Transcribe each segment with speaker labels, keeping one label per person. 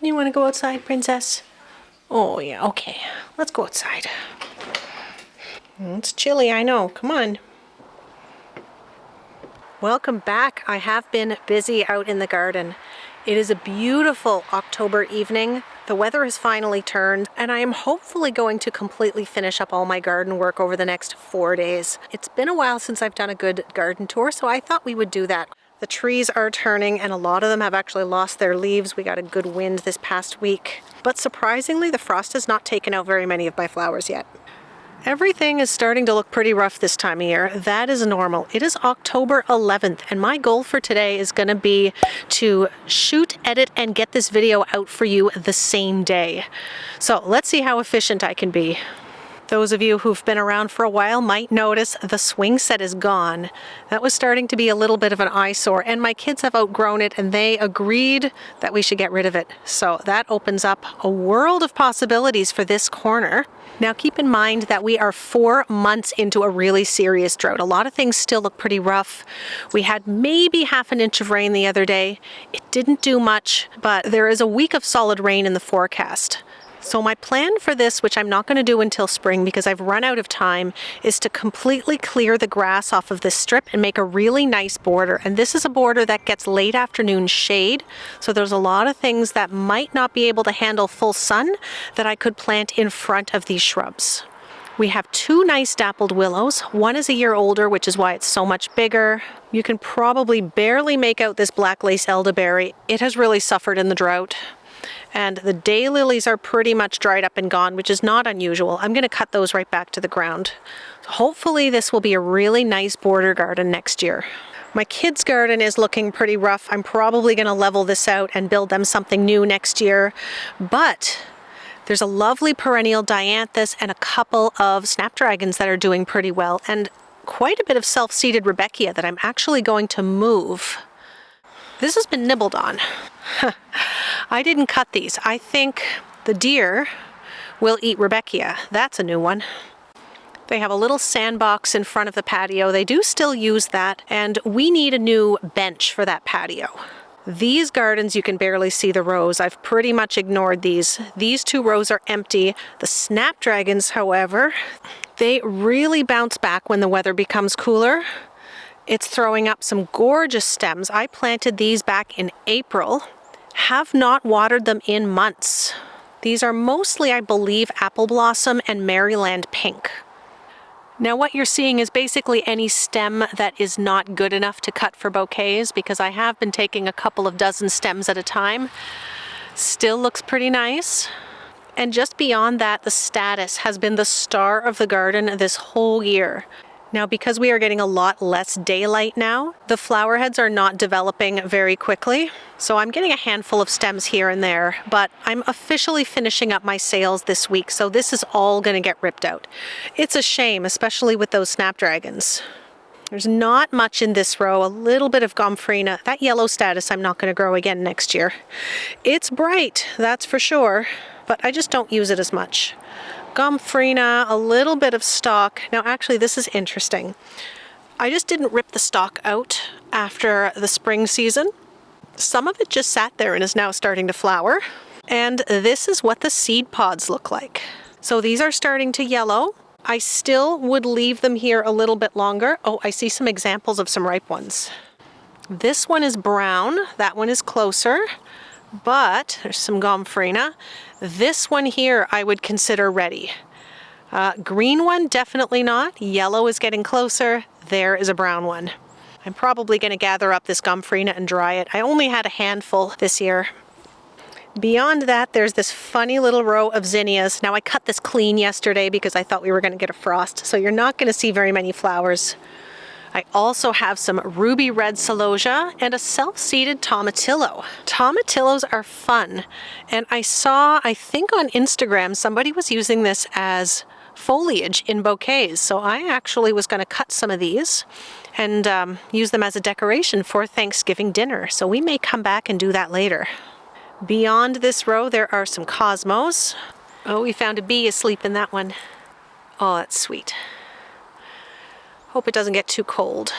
Speaker 1: You want to go outside, princess? Oh, yeah, okay. Let's go outside. It's chilly, I know. Come on. Welcome back. I have been busy out in the garden. It is a beautiful October evening. The weather has finally turned, and I am hopefully going to completely finish up all my garden work over the next 4 days. It's been a while since I've done a good garden tour, so I thought we would do that. The trees are turning, and a lot of them have actually lost their leaves. We got a good wind this past week. But surprisingly, the frost has not taken out very many of my flowers yet. Everything is starting to look pretty rough this time of year. That is normal. It is October 11th, and my goal for today is going to be to shoot, edit, and get this video out for you the same day. So let's see how efficient I can be. Those of you who've been around for a while might notice the swing set is gone. That was starting to be a little bit of an eyesore, and my kids have outgrown it, and they agreed that we should get rid of it. So that opens up a world of possibilities for this corner. Now keep in mind that we are 4 months into a really serious drought. A lot of things still look pretty rough. We had maybe half an inch of rain the other day. It didn't do much, but there is a week of solid rain in the forecast. So my plan for this, which I'm not going to do until spring because I've run out of time, is to completely clear the grass off of this strip and make a really nice border. And this is a border that gets late afternoon shade. So there's a lot of things that might not be able to handle full sun that I could plant in front of these shrubs. We have 2 nice dappled willows. One is a year older, which is why it's so much bigger. You can probably barely make out this black lace elderberry. It has really suffered in the drought. And the daylilies are pretty much dried up and gone, which is not unusual. I'm going to cut those right back to the ground. Hopefully this will be a really nice border garden next year. My kids' garden is looking pretty rough. I'm probably going to level this out and build them something new next year. But there's a lovely perennial dianthus and a couple of snapdragons that are doing pretty well, and quite a bit of self-seeded Rebecca that I'm actually going to move. This has been nibbled on. I didn't cut these. I think the deer will eat Rebecca. That's a new one. They have a little sandbox in front of the patio. They do still use that, and we need a new bench for that patio. These gardens, you can barely see the rows. I've pretty much ignored these. These 2 rows are empty. The snapdragons, however, they really bounce back when the weather becomes cooler. It's throwing up some gorgeous stems. I planted these back in April. Have not watered them in months. These are mostly, I believe, apple blossom and Maryland pink. Now what you're seeing is basically any stem that is not good enough to cut for bouquets, because I have been taking a couple of dozen stems at a time. Still looks pretty nice. And just beyond that, the statice has been the star of the garden this whole year. Now, because we are getting a lot less daylight now, the flower heads are not developing very quickly. So I'm getting a handful of stems here and there, but I'm officially finishing up my sales this week, so this is all going to get ripped out. It's a shame, especially with those snapdragons. There's not much in this row, a little bit of gomphrena. That yellow statice I'm not going to grow again next year. It's bright, that's for sure, but I just don't use it as much. Gomphrena, a little bit of stalk. Now actually this is interesting. I just didn't rip the stalk out after the spring season. Some of it just sat there and is now starting to flower. And this is what the seed pods look like. So these are starting to yellow. I still would leave them here a little bit longer. Oh, I see some examples of some ripe ones. This one is brown, that one is closer, but there's some gomphrena. This one here I would consider ready. Green one, definitely not. Yellow is getting closer. There is a brown one. I'm probably going to gather up this gomphrena and dry it. I only had a handful this year. Beyond that, there's this funny little row of zinnias. Now I cut this clean yesterday because I thought we were going to get a frost, so you're not going to see very many flowers. I also have some ruby red celosia and a self-seeded tomatillo. Tomatillos are fun, and I saw, I think on Instagram, somebody was using this as foliage in bouquets, so I actually was going to cut some of these and use them as a decoration for Thanksgiving dinner, so we may come back and do that later. Beyond this row, there are some cosmos. Oh, we found a bee asleep in that one. Oh, that's sweet. Hope it doesn't get too cold.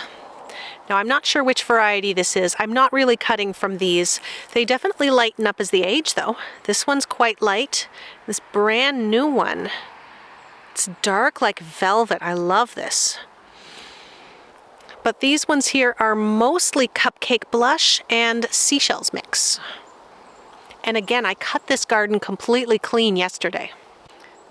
Speaker 1: Now I'm not sure which variety this is. I'm not really cutting from these. They definitely lighten up as they age though. This one's quite light. This brand new one, it's dark like velvet. I love this. But these ones here are mostly cupcake blush and seashells mix. And again, I cut this garden completely clean yesterday.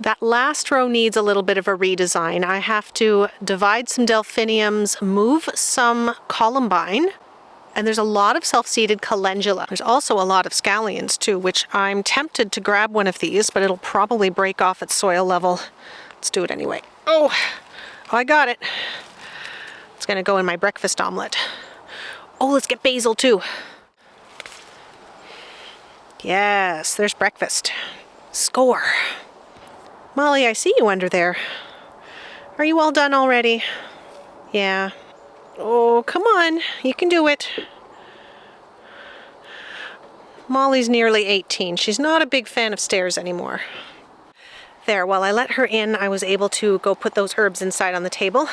Speaker 1: That last row needs a little bit of a redesign. I have to divide some delphiniums, move some columbine, and there's a lot of self-seeded calendula. There's also a lot of scallions too, which I'm tempted to grab one of these, but it'll probably break off at soil level. Let's do it anyway. Oh, I got it. It's gonna go in my breakfast omelet. Oh, let's get basil too. Yes, there's breakfast. Score. Molly, I see you under there. Are you all done already? Yeah. Oh, come on. You can do it. Molly's nearly 18. She's not a big fan of stairs anymore. There, while I let her in, I was able to go put those herbs inside on the table.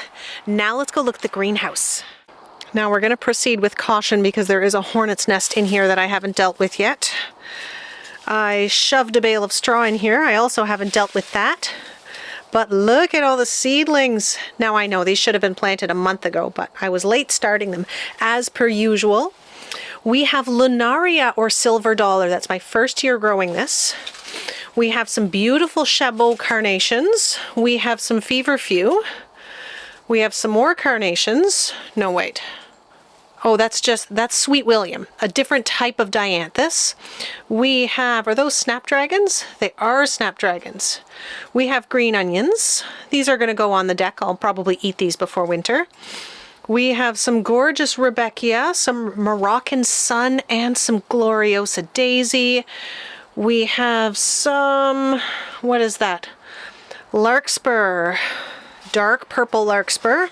Speaker 1: Now let's go look at the greenhouse. Now we're going to proceed with caution because there is a hornet's nest in here that I haven't dealt with yet. I shoved a bale of straw in here. I also haven't dealt with that. But look at all the seedlings. Now I know these should have been planted a month ago, but I was late starting them. As per usual, we have Lunaria or Silver Dollar. That's my first year growing this. We have some beautiful Chabot carnations. We have some Feverfew. We have some more carnations. No, wait. Oh, that's Sweet William, a different type of dianthus. We have, are those snapdragons? They are snapdragons. We have green onions. These are going to go on the deck. I'll probably eat these before winter. We have some gorgeous Rebecca, some Moroccan Sun, and some Gloriosa Daisy. We have some, what is that? Larkspur. Dark purple larkspur.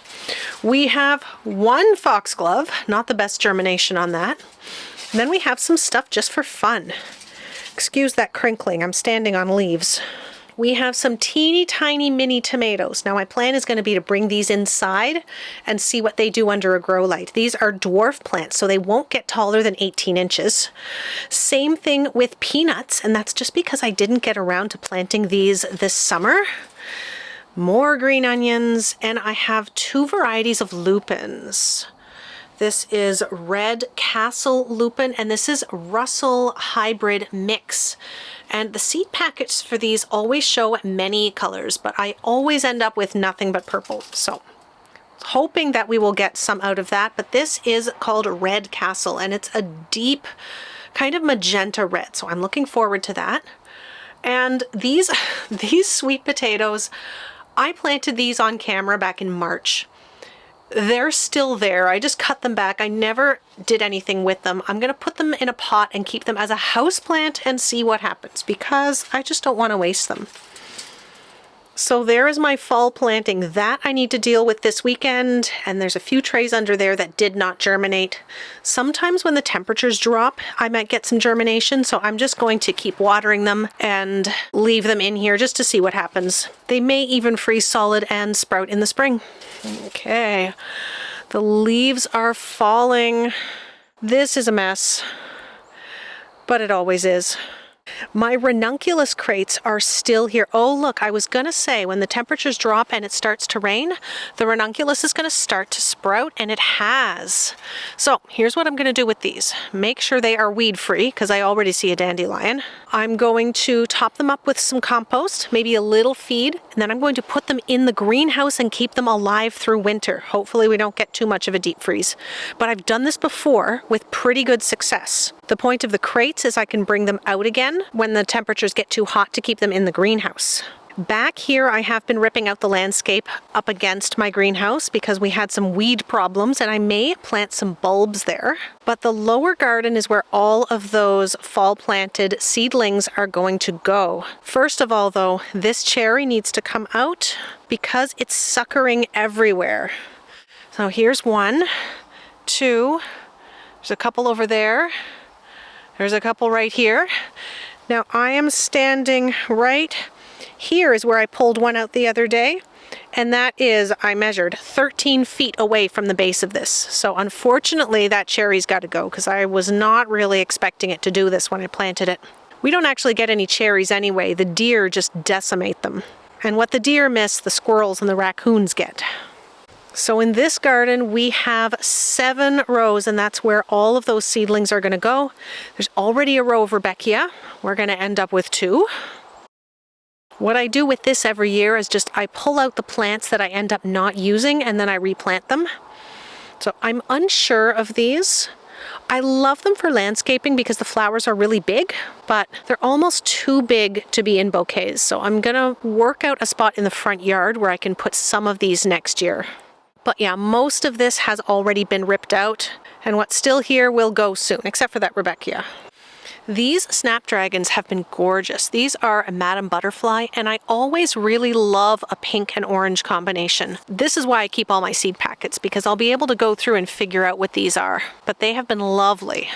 Speaker 1: We have one foxglove, not the best germination on that. And then we have some stuff just for fun. Excuse that crinkling, I'm standing on leaves. We have some teeny tiny mini tomatoes. Now my plan is going to be to bring these inside and see what they do under a grow light. These are dwarf plants, so they won't get taller than 18 inches. Same thing with peanuts, and that's just because I didn't get around to planting these this summer. More green onions, and I have two varieties of lupins. This is Red Castle lupin, and this is Russell Hybrid Mix. And the seed packets for these always show many colors, but I always end up with nothing but purple. So, hoping that we will get some out of that, but this is called Red Castle, and it's a deep kind of magenta red, so I'm looking forward to that. And these sweet potatoes, I planted these on camera back in March. They're still there. I just cut them back. I never did anything with them. I'm going to put them in a pot and keep them as a house plant and see what happens because I just don't want to waste them. So there is my fall planting. That I need to deal with this weekend, and there's a few trays under there that did not germinate. Sometimes when the temperatures drop, I might get some germination, so I'm just going to keep watering them and leave them in here just to see what happens. They may even freeze solid and sprout in the spring. Okay, the leaves are falling. This is a mess, but it always is. My ranunculus crates are still here. Oh, look, I was going to say when the temperatures drop and it starts to rain, the ranunculus is going to start to sprout, and it has. So here's what I'm going to do with these. Make sure they are weed free because I already see a dandelion. I'm going to top them up with some compost, maybe a little feed, and then I'm going to put them in the greenhouse and keep them alive through winter. Hopefully we don't get too much of a deep freeze. But I've done this before with pretty good success. The point of the crates is I can bring them out again when the temperatures get too hot to keep them in the greenhouse. Back here I have been ripping out the landscape up against my greenhouse because we had some weed problems, and I may plant some bulbs there. But the lower garden is where all of those fall planted seedlings are going to go. First of all though, this cherry needs to come out because it's suckering everywhere. So here's one, two, there's a couple over there. There's a couple right here. Now I am standing right here is where I pulled one out the other day, And that is, I measured 13 feet away from the base of this. So unfortunately that cherry's got to go because I was not really expecting it to do this when I planted it. We don't actually get any cherries anyway. The deer just decimate them. And what the deer miss, the squirrels and the raccoons get. So in this garden, we have 7 rows, and that's where all of those seedlings are going to go. There's already a row of Rebecca. We're going to end up with 2. What I do with this every year is just I pull out the plants that I end up not using, and then I replant them. So I'm unsure of these. I love them for landscaping because the flowers are really big, but they're almost too big to be in bouquets. So I'm going to work out a spot in the front yard where I can put some of these next year. But yeah, most of this has already been ripped out, and what's still here will go soon, except for that Rebecca. These snapdragons have been gorgeous. These are a Madam Butterfly, and I always really love a pink and orange combination. This is why I keep all my seed packets, because I'll be able to go through and figure out what these are. But they have been lovely.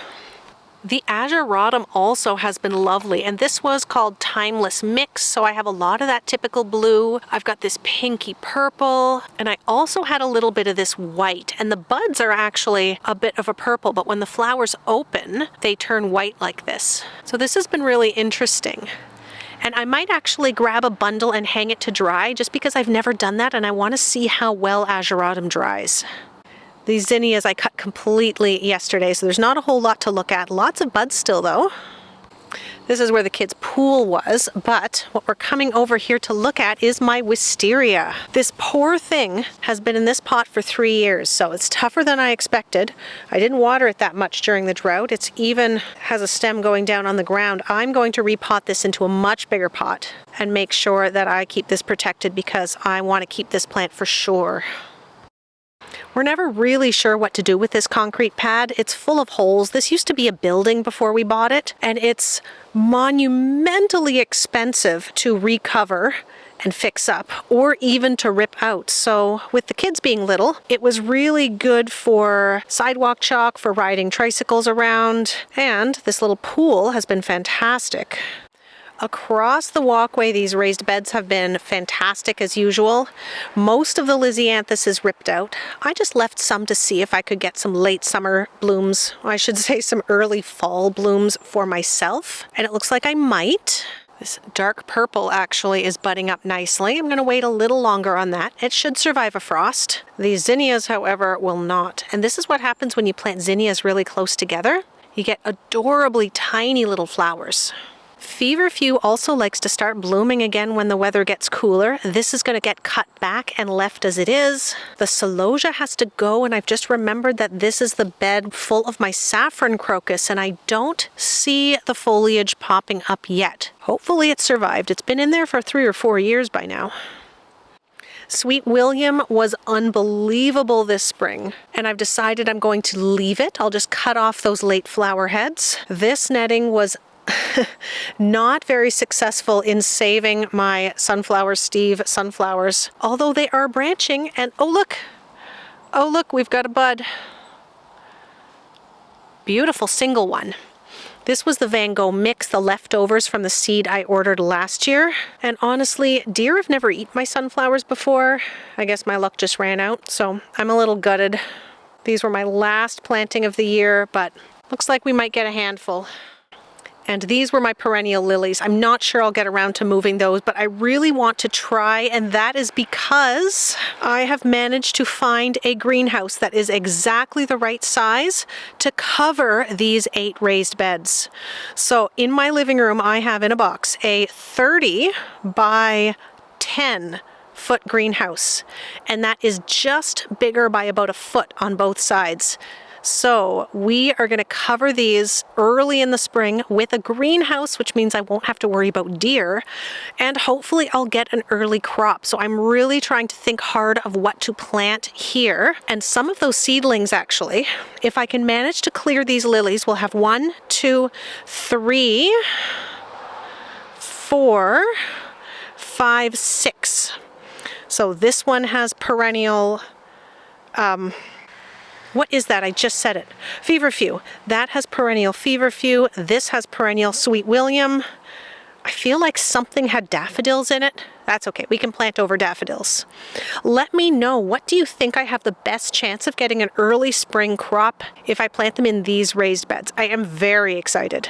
Speaker 1: The Ageratum also has been lovely, and this was called Timeless Mix, so I have a lot of that typical blue. I've got this pinky purple, and I also had a little bit of this white, and the buds are actually a bit of a purple, but when the flowers open, they turn white like this. So this has been really interesting. And I might actually grab a bundle and hang it to dry, just because I've never done that, and I want to see how well Ageratum dries. These zinnias I cut completely yesterday, so there's not a whole lot to look at. Lots of buds still though. This is where the kids' pool was, but what we're coming over here to look at is my wisteria. This poor thing has been in this pot for 3 years, so it's tougher than I expected. I didn't water it that much during the drought. It's even has a stem going down on the ground. I'm going to repot this into a much bigger pot and make sure that I keep this protected because I want to keep this plant for sure. We're never really sure what to do with this concrete pad. It's full of holes. This used to be a building before we bought it, and it's monumentally expensive to recover and fix up, or even to rip out. So with the kids being little, it was really good for sidewalk chalk, for riding tricycles around, and this little pool has been fantastic. Across the walkway, these raised beds have been fantastic as usual. Most of the Lisianthus is ripped out. I just left some to see if I could get some late summer blooms. I should say some early fall blooms for myself. And it looks like I might. This dark purple actually is budding up nicely. I'm going to wait a little longer on that. It should survive a frost. These zinnias, however, will not. And this is what happens when you plant zinnias really close together. You get adorably tiny little flowers. Feverfew also likes to start blooming again when the weather gets cooler. This is going to get cut back and left as it is. The celosia has to go, and I've just remembered that this is the bed full of my saffron crocus, and I don't see the foliage popping up yet. Hopefully it survived. It's been in there for 3 or 4 years by now. Sweet William was unbelievable this spring, and I've decided I'm going to leave it. I'll just cut off those late flower heads. This netting was not very successful in saving my Steve sunflowers, although they are branching, and oh look, we've got a bud. Beautiful single one. This was the Van Gogh mix, the leftovers from the seed I ordered last year. And honestly, deer have never eaten my sunflowers before. I guess my luck just ran out, so I'm a little gutted. These were my last planting of the year, but looks like we might get a handful. And these were my perennial lilies. I'm not sure I'll get around to moving those, but I really want to try, and that is because I have managed to find a greenhouse that is exactly the right size to cover these 8 raised beds. So in my living room, I have in a box a 30 by 10 foot greenhouse, and that is just bigger by about a foot on both sides. So we are going to cover these early in the spring with a greenhouse, which means I won't have to worry about deer, and hopefully I'll get an early crop. So I'm really trying to think hard of what to plant here. And some of those seedlings, actually, if I can manage to clear these lilies, we'll have 1, 2, 3, 4, 5, 6. So this one has perennial, what is that? I just said it. Feverfew. That has perennial Feverfew. This has perennial Sweet William. I feel like something had daffodils in it. That's okay, we can plant over daffodils. Let me know, what do you think I have the best chance of getting an early spring crop if I plant them in these raised beds? I am very excited.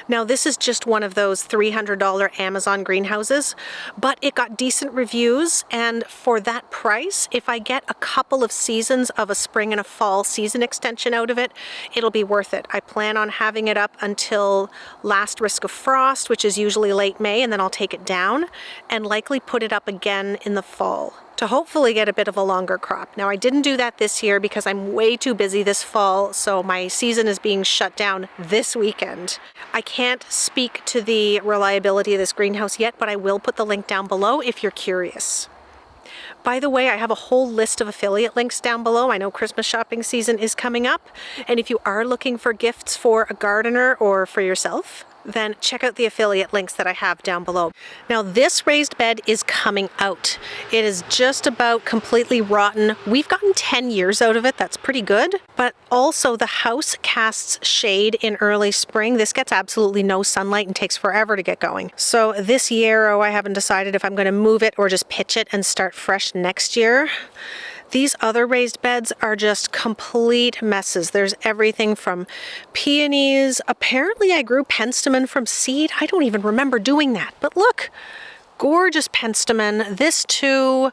Speaker 1: Now this is just one of those $300 Amazon greenhouses, but it got decent reviews, and for that price, if I get a couple of seasons of a spring and a fall season extension out of it, it'll be worth it. I plan on having it up until last risk of frost, which is usually late May, and then I'll take it down and likely put it up again in the fall to hopefully get a bit of a longer crop. Now I didn't do that this year because I'm way too busy this fall, so my season is being shut down this weekend. I can't speak to the reliability of this greenhouse yet, but I will put the link down below if you're curious. By the way, I have a whole list of affiliate links down below. I know Christmas shopping season is coming up, and if you are looking for gifts for a gardener or for yourself, then check out the affiliate links that I have down below. Now this raised bed is coming out. It is just about completely rotten. We've gotten 10 years out of it, that's pretty good. But also the house casts shade in early spring. This gets absolutely no sunlight and takes forever to get going. So this yarrow, I haven't decided if I'm going to move it or just pitch it and start fresh next year. These other raised beds are just complete messes. There's everything from peonies. Apparently I grew penstemon from seed. I don't even remember doing that. But look, gorgeous penstemon. This too,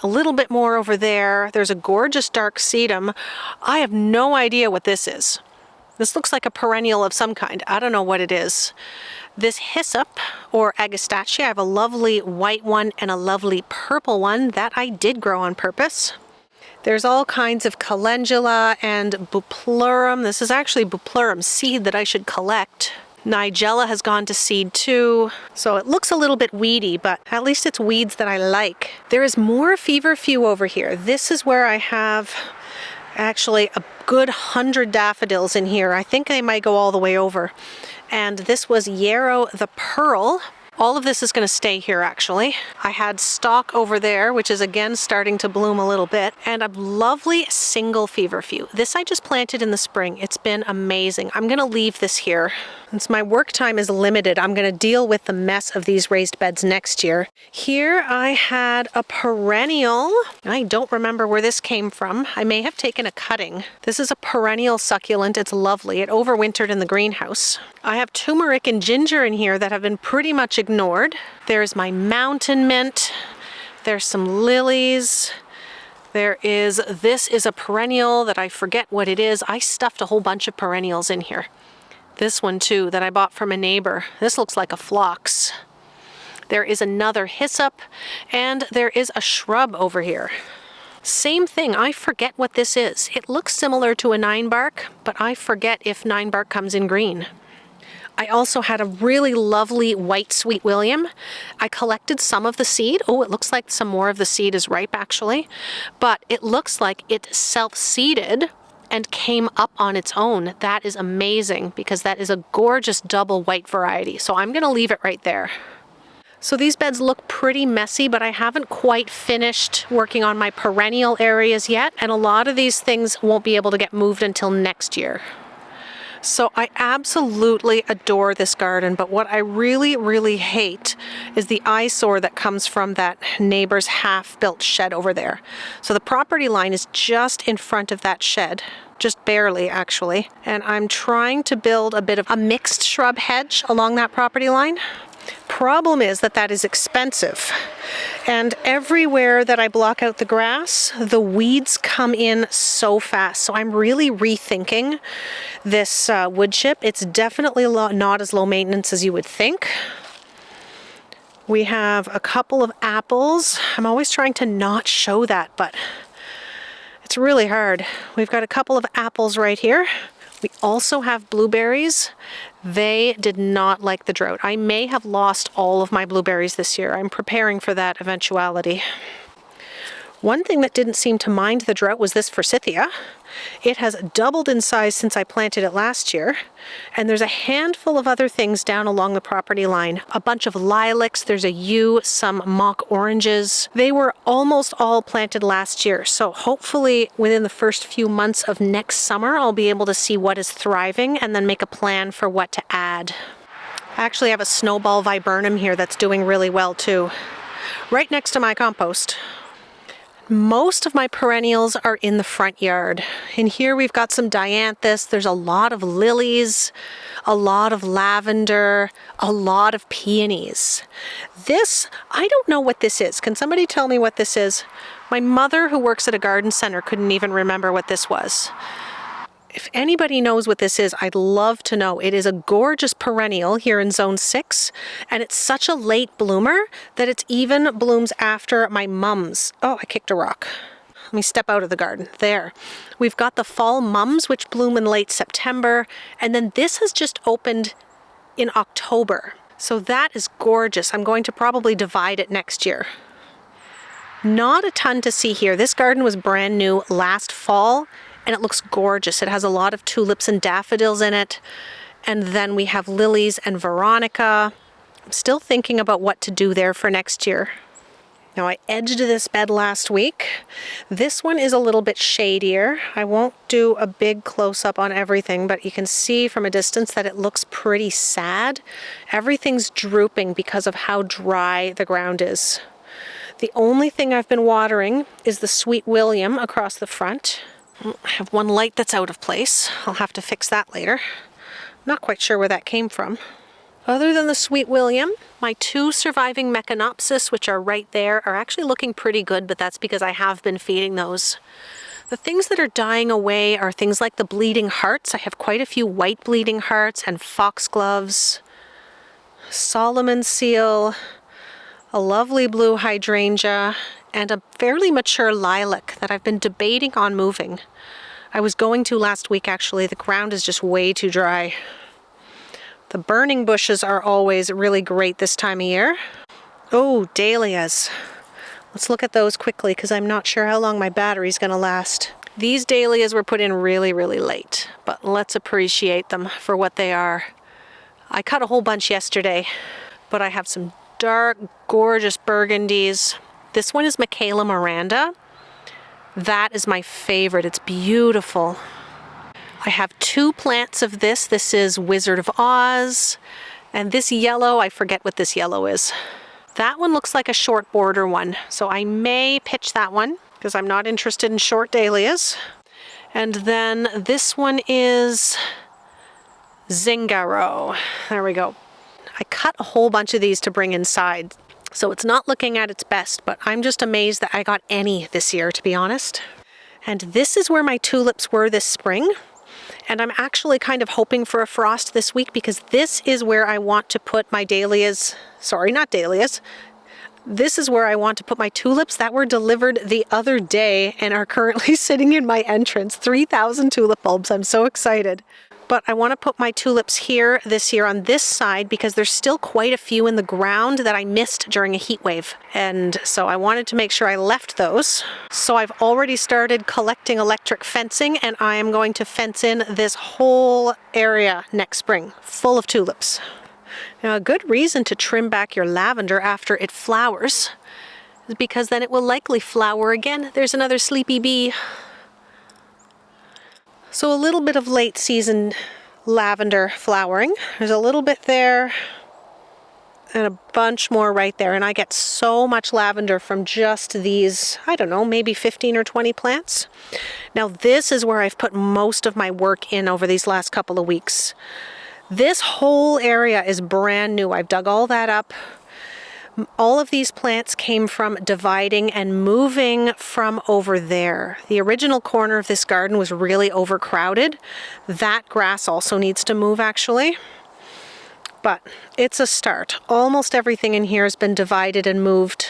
Speaker 1: a little bit more over there. There's a gorgeous dark sedum. I have no idea what this is. This looks like a perennial of some kind. I don't know what it is. This hyssop, or agastache, I have a lovely white one and a lovely purple one that I did grow on purpose. There's all kinds of calendula and buplurum. This is actually buplurum seed that I should collect. Nigella has gone to seed too. So it looks a little bit weedy, but at least it's weeds that I like. There is more feverfew over here. This is where I have actually a good 100 daffodils in here. I think they might go all the way over. And this was Yarrow the Pearl. All of this is going to stay here actually. I had stock over there, which is again starting to bloom a little bit, and a lovely single feverfew. This I just planted in the spring. It's been amazing. I'm going to leave this here. Since my work time is limited, I'm going to deal with the mess of these raised beds next year. Here I had a perennial. I don't remember where this came from. I may have taken a cutting. This is a perennial succulent. It's lovely. It overwintered in the greenhouse. I have turmeric and ginger in here that have been pretty much ignored. There's my mountain mint. There's some lilies. This is a perennial that I forget what it is. I stuffed a whole bunch of perennials in here. This one too that I bought from a neighbor. This looks like a phlox. There is another hyssop, and there is a shrub over here. Same thing, I forget what this is. It looks similar to a 9-bark, but I forget if 9-bark comes in green. I also had a really lovely white sweet William. I collected some of the seed. Oh, it looks like some more of the seed is ripe actually, but it looks like it self-seeded and came up on its own. That is amazing because that is a gorgeous double white variety. So I'm gonna leave it right there. So these beds look pretty messy, but I haven't quite finished working on my perennial areas yet, and a lot of these things won't be able to get moved until next year. So I absolutely adore this garden, but what I really, really hate is the eyesore that comes from that neighbor's half-built shed over there. So the property line is just in front of that shed, just barely actually, and I'm trying to build a bit of a mixed shrub hedge along that property line. Problem is that that is expensive, and everywhere that I block out the grass, the weeds come in so fast. So I'm really rethinking this wood chip. It's definitely not as low maintenance as you would think. We have a couple of apples. I'm always trying to not show that, but it's really hard. We've got a couple of apples right here. We also have blueberries. They did not like the drought. I may have lost all of my blueberries this year. I'm preparing for that eventuality. One thing that didn't seem to mind the drought was this forsythia. It has doubled in size since I planted it last year, and there's a handful of other things down along the property line. A bunch of lilacs, there's a yew, some mock oranges. They were almost all planted last year, so hopefully within the first few months of next summer I'll be able to see what is thriving and then make a plan for what to add. I actually have a snowball viburnum here that's doing really well too, right next to my compost. Most of my perennials are in the front yard. In here we've got some dianthus, there's a lot of lilies, a lot of lavender, a lot of peonies. This, I don't know what this is. Can somebody tell me what this is? My mother, who works at a garden center, couldn't even remember what this was. If anybody knows what this is, I'd love to know. It is a gorgeous perennial here in Zone 6, and it's such a late bloomer that it even blooms after my mums. Oh, I kicked a rock. Let me step out of the garden. There. We've got the fall mums, which bloom in late September, and then this has just opened in October. So that is gorgeous. I'm going to probably divide it next year. Not a ton to see here. This garden was brand new last fall, and it looks gorgeous. It has a lot of tulips and daffodils in it. And then we have lilies and veronica. I'm still thinking about what to do there for next year. Now, I edged this bed last week. This one is a little bit shadier. I won't do a big close-up on everything, but you can see from a distance that it looks pretty sad. Everything's drooping because of how dry the ground is. The only thing I've been watering is the Sweet William across the front. I have one light that's out of place. I'll have to fix that later. Not quite sure where that came from. Other than the Sweet William, my 2 surviving Meconopsis, which are right there, are actually looking pretty good, but that's because I have been feeding those. The things that are dying away are things like the bleeding hearts. I have quite a few white bleeding hearts and foxgloves, Solomon seal, a lovely blue hydrangea, and a fairly mature lilac that I've been debating on moving. I was going to last week actually. The ground is just way too dry. The burning bushes are always really great this time of year. Oh, dahlias. Let's look at those quickly because I'm not sure how long my battery's going to last. These dahlias were put in really, really late, but let's appreciate them for what they are. I cut a whole bunch yesterday, but I have some dark, gorgeous burgundies. This one is Michaela Miranda. That is my favorite. It's beautiful. I have 2 plants of this. This is Wizard of Oz. And this yellow, I forget what this yellow is. That one looks like a short border one. So I may pitch that one because I'm not interested in short dahlias. And then this one is Zingaro. There we go. I cut a whole bunch of these to bring inside. So it's not looking at its best, but I'm just amazed that I got any this year, to be honest. And this is where my tulips were this spring. And I'm actually kind of hoping for a frost this week because this is where I want to put my dahlias. Sorry, not dahlias. This is where I want to put my tulips that were delivered the other day and are currently sitting in my entrance. 3,000 tulip bulbs. I'm so excited. But I want to put my tulips here this year on this side because there's still quite a few in the ground that I missed during a heat wave. And so I wanted to make sure I left those. So I've already started collecting electric fencing and I am going to fence in this whole area next spring, full of tulips. Now, a good reason to trim back your lavender after it flowers is because then it will likely flower again. There's another sleepy bee. So a little bit of late season lavender flowering. There's a little bit there and a bunch more right there. And I get so much lavender from just these, I don't know, maybe 15 or 20 plants. Now this is where I've put most of my work in over these last couple of weeks. This whole area is brand new. I've dug all that up. All of these plants came from dividing and moving from over there. The original corner of this garden was really overcrowded. That grass also needs to move actually. But it's a start. Almost everything in here has been divided and moved.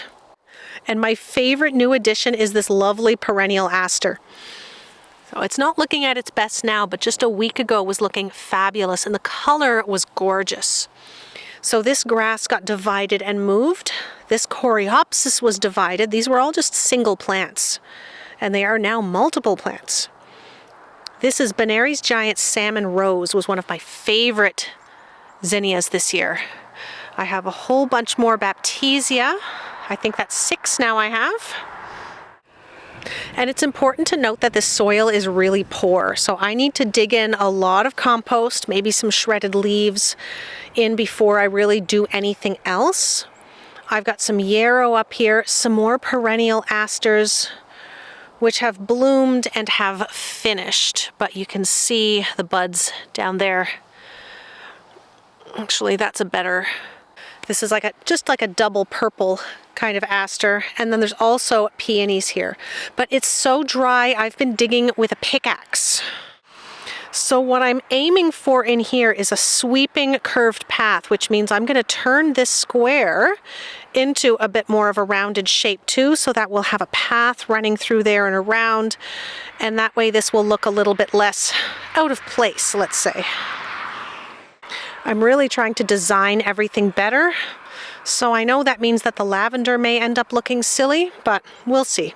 Speaker 1: And my favorite new addition is this lovely perennial aster. So it's not looking at its best now, but just a week ago was looking fabulous and the color was gorgeous. So this grass got divided and moved. This coreopsis was divided. These were all just single plants, and they are now multiple plants. This is Benary's Giant Salmon Rose, was one of my favorite zinnias this year. I have a whole bunch more Baptisia. I think that's 6 now I have. And it's important to note that this soil is really poor, so I need to dig in a lot of compost, maybe some shredded leaves in before I really do anything else. I've got some yarrow up here, some more perennial asters, which have bloomed and have finished, but you can see the buds down there. Actually, that's a better, this is like just like a double purple kind of aster, and then there's also peonies here. But it's so dry, I've been digging with a pickaxe. So what I'm aiming for in here is a sweeping curved path, which means I'm going to turn this square into a bit more of a rounded shape too, so that we'll have a path running through there and around, and that way this will look a little bit less out of place, let's say. I'm really trying to design everything better, so I know that means that the lavender may end up looking silly, but we'll see.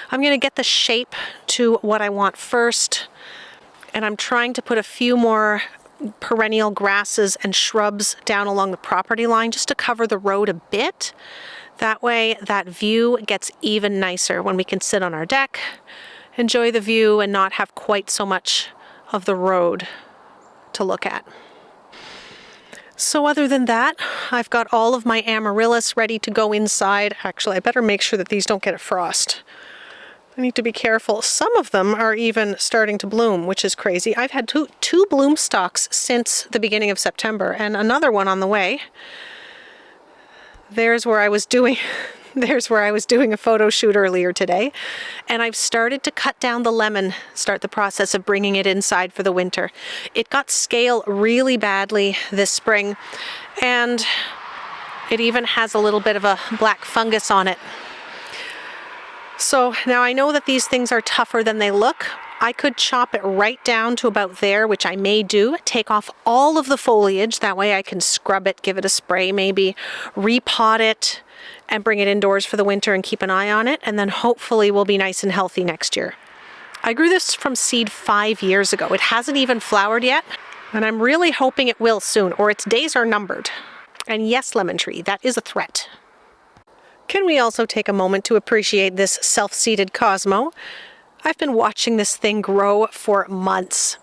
Speaker 1: I'm going to get the shape to what I want first, and I'm trying to put a few more perennial grasses and shrubs down along the property line just to cover the road a bit. That way that view gets even nicer when we can sit on our deck, enjoy the view, and not have quite so much of the road to look at. So other than that, I've got all of my amaryllis ready to go inside. Actually, I better make sure that these don't get a frost. I need to be careful. Some of them are even starting to bloom, which is crazy. I've had two bloom stalks since the beginning of September, and another one on the way. There's where I was doing a photo shoot earlier today, and I've started to cut down the lemon, start the process of bringing it inside for the winter. It got scale really badly this spring, and it even has a little bit of a black fungus on it. So now I know that these things are tougher than they look. I could chop it right down to about there, which I may do, take off all of the foliage, that way I can scrub it, give it a spray maybe, repot it, and bring it indoors for the winter and keep an eye on it, and then hopefully we'll be nice and healthy next year. I grew this from seed 5 years ago. It hasn't even flowered yet, and I'm really hoping it will soon, or its days are numbered. And yes, lemon tree, that is a threat. Can we also take a moment to appreciate this self-seeded Cosmo? I've been watching this thing grow for months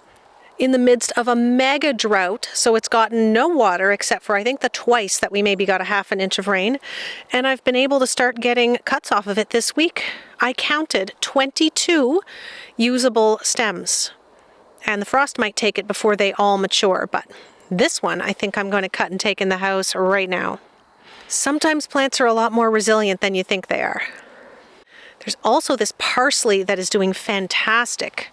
Speaker 1: in the midst of a mega drought, so it's gotten no water except for I think the twice that we maybe got a half an inch of rain, and I've been able to start getting cuts off of it this week. I counted 22 usable stems, and the frost might take it before they all mature, but this one I think I'm going to cut and take in the house right now. Sometimes plants are a lot more resilient than you think they are. There's also this parsley that is doing fantastic,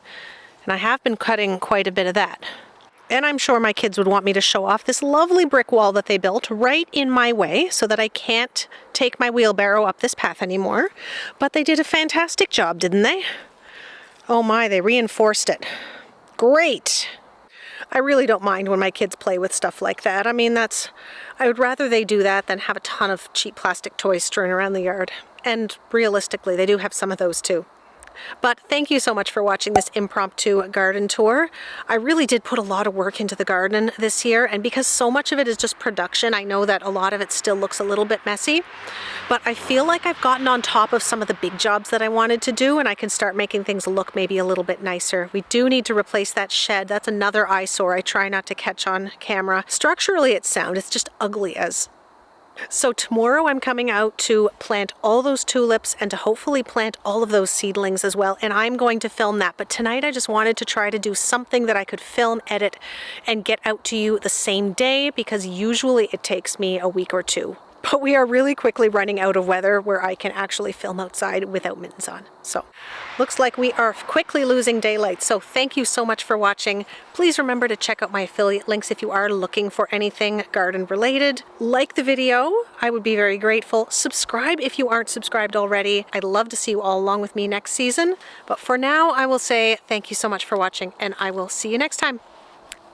Speaker 1: and I have been cutting quite a bit of that. And I'm sure my kids would want me to show off this lovely brick wall that they built right in my way so that I can't take my wheelbarrow up this path anymore. But they did a fantastic job, didn't they? Oh my, they reinforced it. Great! I really don't mind when my kids play with stuff like that. I mean, I would rather they do that than have a ton of cheap plastic toys strewn around the yard. And realistically, they do have some of those too. But thank you so much for watching this impromptu garden tour. I really did put a lot of work into the garden this year, and because so much of it is just production, I know that a lot of it still looks a little bit messy, but I feel like I've gotten on top of some of the big jobs that I wanted to do, and I can start making things look maybe a little bit nicer. We do need to replace that shed. That's another eyesore I try not to catch on camera. Structurally it's sound, it's just ugly as. So tomorrow I'm coming out to plant all those tulips and to hopefully plant all of those seedlings as well, and I'm going to film that. But tonight I just wanted to try to do something that I could film, edit, and get out to you the same day, because usually it takes me a week or two. But we are really quickly running out of weather where I can actually film outside without mittens on. So looks like we are quickly losing daylight. So thank you so much for watching. Please remember to check out my affiliate links if you are looking for anything garden related. Like the video, I would be very grateful. Subscribe if you aren't subscribed already. I'd love to see you all along with me next season. But for now, I will say thank you so much for watching, and I will see you next time.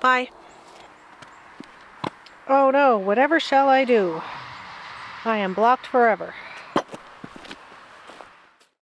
Speaker 1: Bye. Oh no, whatever shall I do? I am blocked forever.